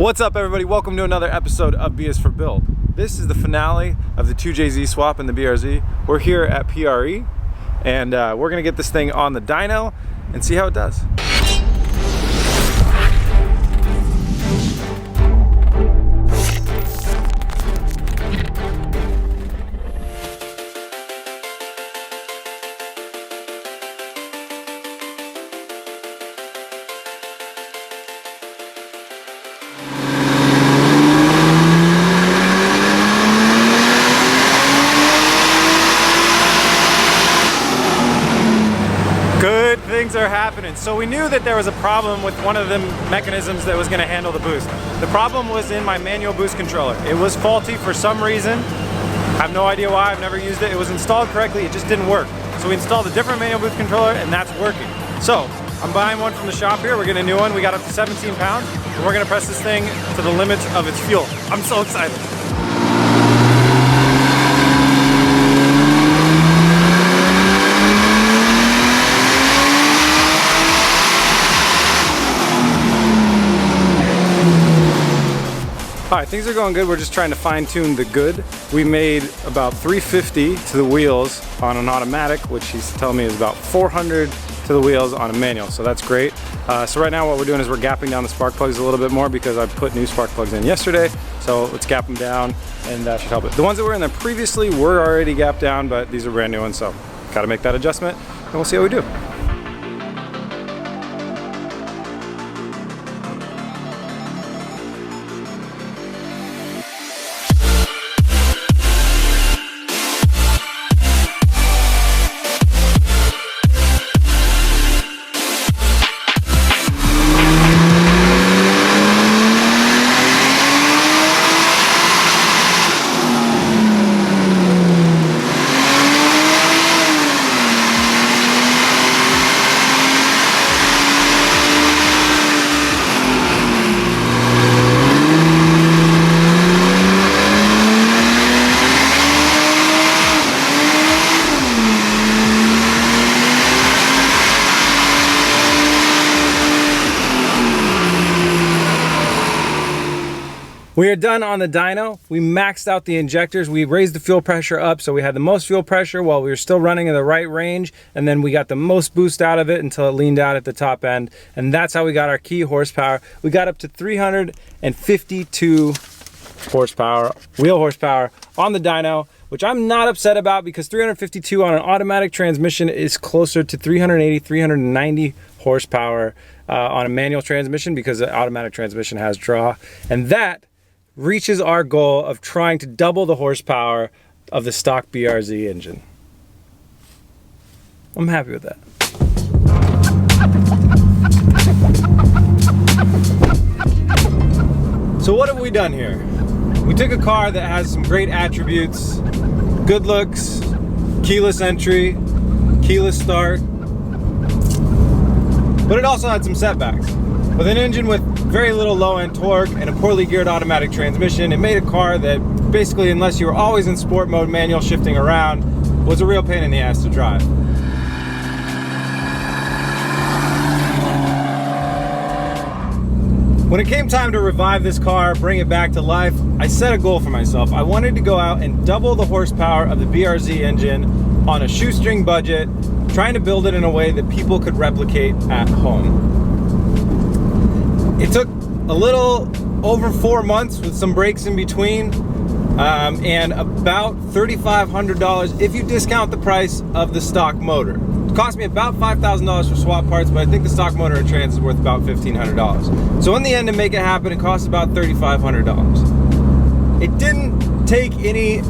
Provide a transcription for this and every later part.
What's up, everybody? Welcome to another episode of B is for Build. This is the finale of the 2JZ swap in the BRZ. We're here at PRE, and we're gonna get this thing on the dyno and see how it does. Things are happening. So we knew that there was a problem with one of the mechanisms that was going to handle the boost. The problem was in my manual boost controller. It was faulty for some reason. I have no idea why. I've never used it. It was installed correctly. It just didn't work. So we installed a different manual boost controller, and that's working. So I'm buying one from the shop here. We're getting a new one. We got up to 17 pounds, and we're going to press this thing to the limits of its fuel. I'm so excited. Alright, things are going good. We're just trying to fine tune the good. We made about 350 to the wheels on an automatic, which he's telling me is about 400 to the wheels on a manual, so that's great. So right now what we're doing is we're gapping down the spark plugs a little bit more because I put new spark plugs in yesterday, so let's gap them down and that should help it. The ones that were in there previously were already gapped down, but these are brand new ones, so gotta make that adjustment and we'll see how we do. We are done on the dyno. We maxed out the injectors. We raised the fuel pressure up so we had the most fuel pressure while we were still running in the right range, and then we got the most boost out of it until it leaned out at the top end, and that's how we got our key horsepower. We got up to 352 horsepower, wheel horsepower on the dyno, which I'm not upset about because 352 on an automatic transmission is closer to 380, 390 horsepower on a manual transmission because the automatic transmission has draw, and that reaches our goal of trying to double the horsepower of the stock BRZ engine. I'm happy with that. So what have we done here? We took a car that has some great attributes, good looks, keyless entry, keyless start, but it also had some setbacks. With an engine with very little low-end torque and a poorly geared automatic transmission, it made a car that basically, unless you were always in sport mode, manual shifting around, was a real pain in the ass to drive. When it came time to revive this car, bring it back to life, I set a goal for myself. I wanted to go out and double the horsepower of the BRZ engine on a shoestring budget, trying to build it in a way that people could replicate at home. It took a little over 4 months with some breaks in between, and about $3,500 if you discount the price of the stock motor. It cost me about $5,000 for swap parts, but I think the stock motor and trans is worth about $1,500. So in the end, to make it happen, it cost about $3,500. It didn't take any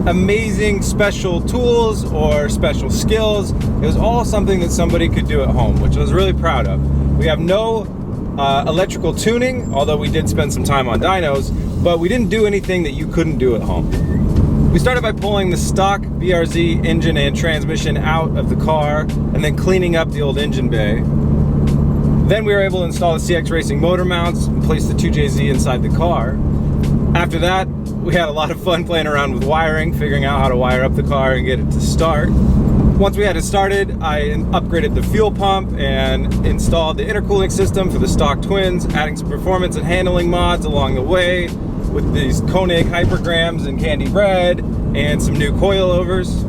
amazing special tools or special skills. It was all something that somebody could do at home, which I was really proud of. We have no electrical tuning, although we did spend some time on dynos, but we didn't do anything that you couldn't do at home. We started by pulling the stock BRZ engine and transmission out of the car and then cleaning up the old engine bay. Then we were able to install the CX Racing motor mounts and place the 2JZ inside the car. After that, we had a lot of fun playing around with wiring, figuring out how to wire up the car and get it to start. Once we had it started, I upgraded the fuel pump and installed the intercooling system for the stock twins, adding some performance and handling mods along the way with these Koenig hypergrams and candy bread and some new coilovers.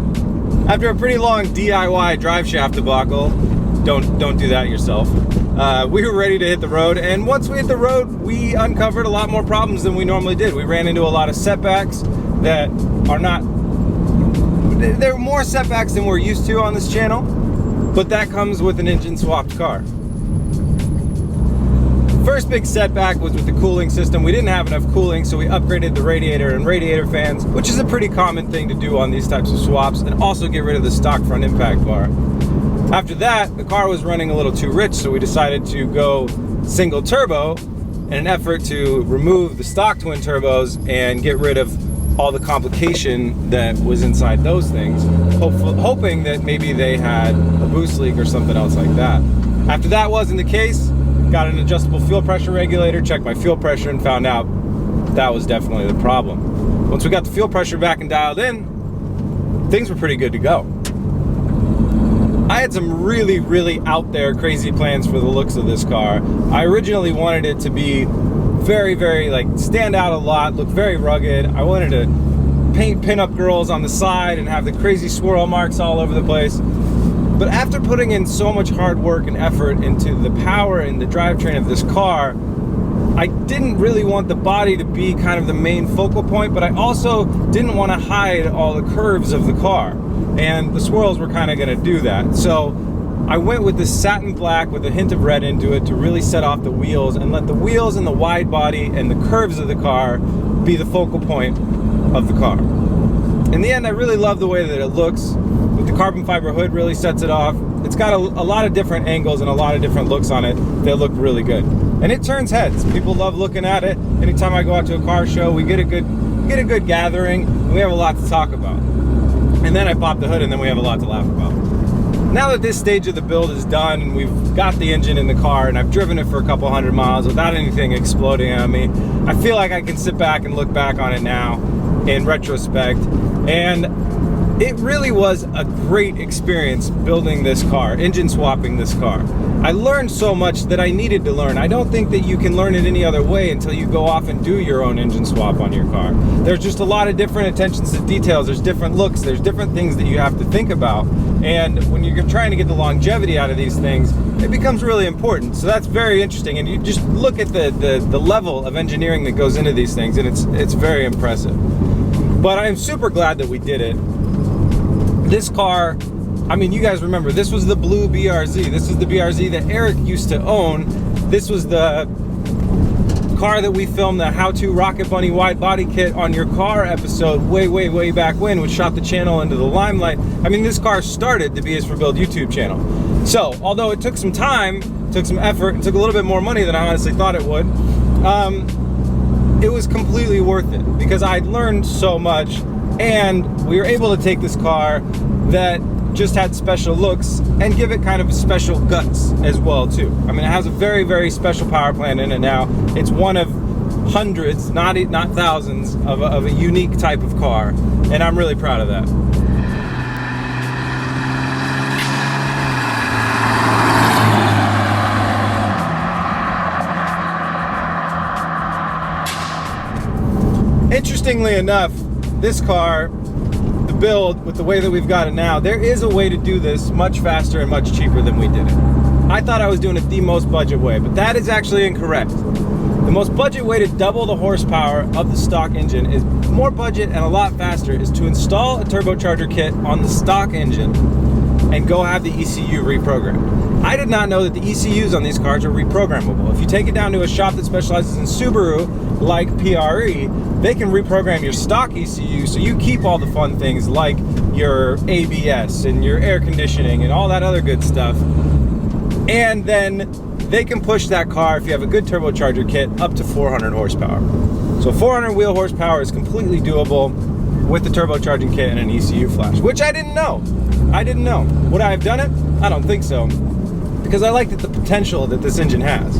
After a pretty long DIY drive shaft debacle, don't do that yourself, we were ready to hit the road, and once we hit the road, we uncovered a lot more problems than we normally did. We ran into a lot of setbacks that are not, there are more setbacks than we're used to on this channel, but that comes with an engine swapped car. First big setback was with the cooling system. We didn't have enough cooling, so we upgraded the radiator and radiator fans, which is a pretty common thing to do on these types of swaps, and also get rid of the stock front impact bar. After that, the car was running a little too rich, so we decided to go single turbo in an effort to remove the stock twin turbos and get rid of all the complication that was inside those things, hoping that maybe they had a boost leak or something else like that. After that wasn't the case, got an adjustable fuel pressure regulator, checked my fuel pressure, and found out that was definitely the problem. Once we got the fuel pressure back and dialed in, things were pretty good to go. I had some really out there crazy plans for the looks of this car. I originally wanted it to be very like stand out a lot, look very rugged. I wanted to paint pinup girls on the side and have the crazy swirl marks all over the place. But after putting in so much hard work and effort into the power and the drivetrain of this car, I didn't really want the body to be kind of the main focal point, but I also didn't want to hide all the curves of the car. And the swirls were kind of going to do that. So I went with this satin black with a hint of red into it to really set off the wheels and let the wheels and the wide body and the curves of the car be the focal point of the car. In the end, I really love the way that it looks. With the carbon fiber hood, really sets it off. It's got a lot of different angles and a lot of different looks on it that look really good. And it turns heads. People love looking at it. Anytime I go out to a car show, we get a good gathering, and we have a lot to talk about. And then I pop the hood, and then we have a lot to laugh about. Now that this stage of the build is done, and we've got the engine in the car, and I've driven it for a couple hundred miles without anything exploding on me, I feel like I can sit back and look back on it now in retrospect. And it really was a great experience building this car, engine swapping this car. I learned so much that I needed to learn. I don't think that you can learn it any other way until you go off and do your own engine swap on your car. There's just a lot of different attentions to details. There's different looks. There's different things that you have to think about. And when you're trying to get the longevity out of these things, it becomes really important. So that's very interesting. And you just look at the level of engineering that goes into these things, and it's very impressive. But I am super glad that we did it. This car, I mean, you guys remember, this was the blue BRZ. This is the BRZ that Eric used to own. This was the car that we filmed the How To Rocket Bunny Wide Body Kit on Your Car episode way back when, which shot the channel into the limelight. I mean, this car started the B is for Build YouTube channel. So, although it took some time, took some effort, and took a little bit more money than I honestly thought it would, it was completely worth it because I'd learned so much. And we were able to take this car that just had special looks and give it kind of special guts as well too. I mean, it has a very special power plant in it now. It's one of hundreds, not thousands, of a unique type of car, and I'm really proud of that. Interestingly enough, this car, the build, with the way that we've got it now, there is a way to do this much faster and much cheaper than we did it. I thought I was doing it the most budget way, but that is actually incorrect. The most budget way to double the horsepower of the stock engine is more budget and a lot faster, is to install a turbocharger kit on the stock engine and go have the ECU reprogrammed. I did not know that the ECUs on these cars are reprogrammable. If you take it down to a shop that specializes in Subaru, like PRE, they can reprogram your stock ECU so you keep all the fun things like your ABS and your air conditioning and all that other good stuff. And then they can push that car, if you have a good turbocharger kit, up to 400 horsepower. So 400 wheel horsepower is completely doable with the turbocharging kit and an ECU flash, which I didn't know. I didn't know. Would I have done it? I don't think so, because I liked the potential that this engine has.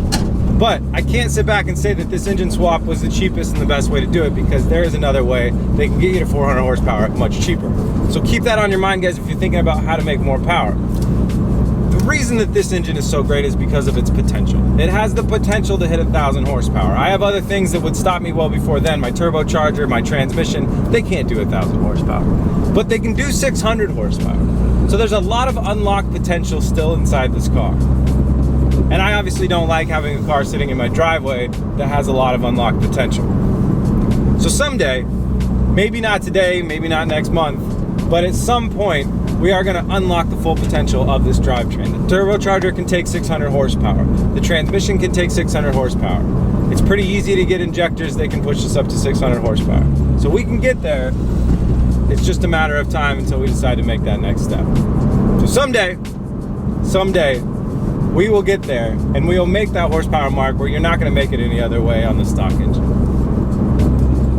But I can't sit back and say that this engine swap was the cheapest and the best way to do it, because there is another way. They can get you to 400 horsepower much cheaper. So keep that on your mind, guys, if you're thinking about how to make more power. The reason that this engine is so great is because of its potential. It has the potential to hit 1,000 horsepower. I have other things that would stop me well before then. My turbocharger, my transmission, they can't do 1,000 horsepower. But they can do 600 horsepower. So there's a lot of unlocked potential still inside this car. And I obviously don't like having a car sitting in my driveway that has a lot of unlocked potential. So someday, maybe not today, maybe not next month, but at some point, we are going to unlock the full potential of this drivetrain. The turbocharger can take 600 horsepower. The transmission can take 600 horsepower. It's pretty easy to get injectors that can push us up to 600 horsepower. So we can get there. It's just a matter of time until we decide to make that next step. So someday, we will get there, and we will make that horsepower mark where you're not going to make it any other way on the stock engine.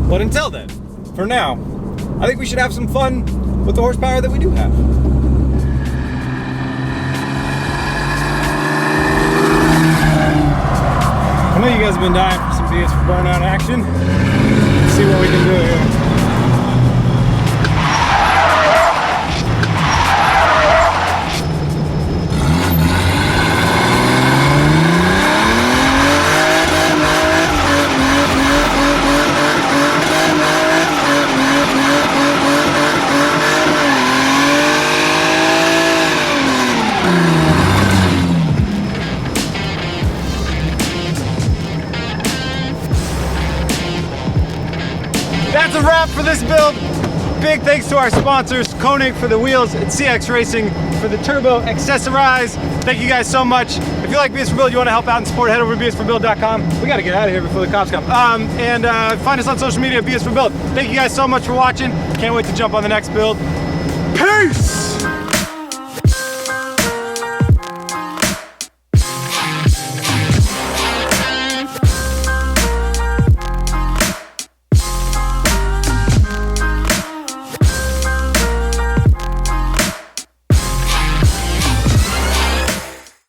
But until then, for now, I think we should have some fun with the horsepower that we do have. I know you guys have been dying for some BS for burnout action. Let's see what we can do here. That's a wrap for this build. Big thanks to our sponsors, Koenig for the wheels and CX Racing for the turbo accessorize. Thank you guys so much. If you like BS for Build, you want to help out and support, head over to bsforbuild.com. We got to get out of here before the cops come. And find us on social media, BS for Build. Thank you guys so much for watching. Can't wait to jump on the next build. Peace!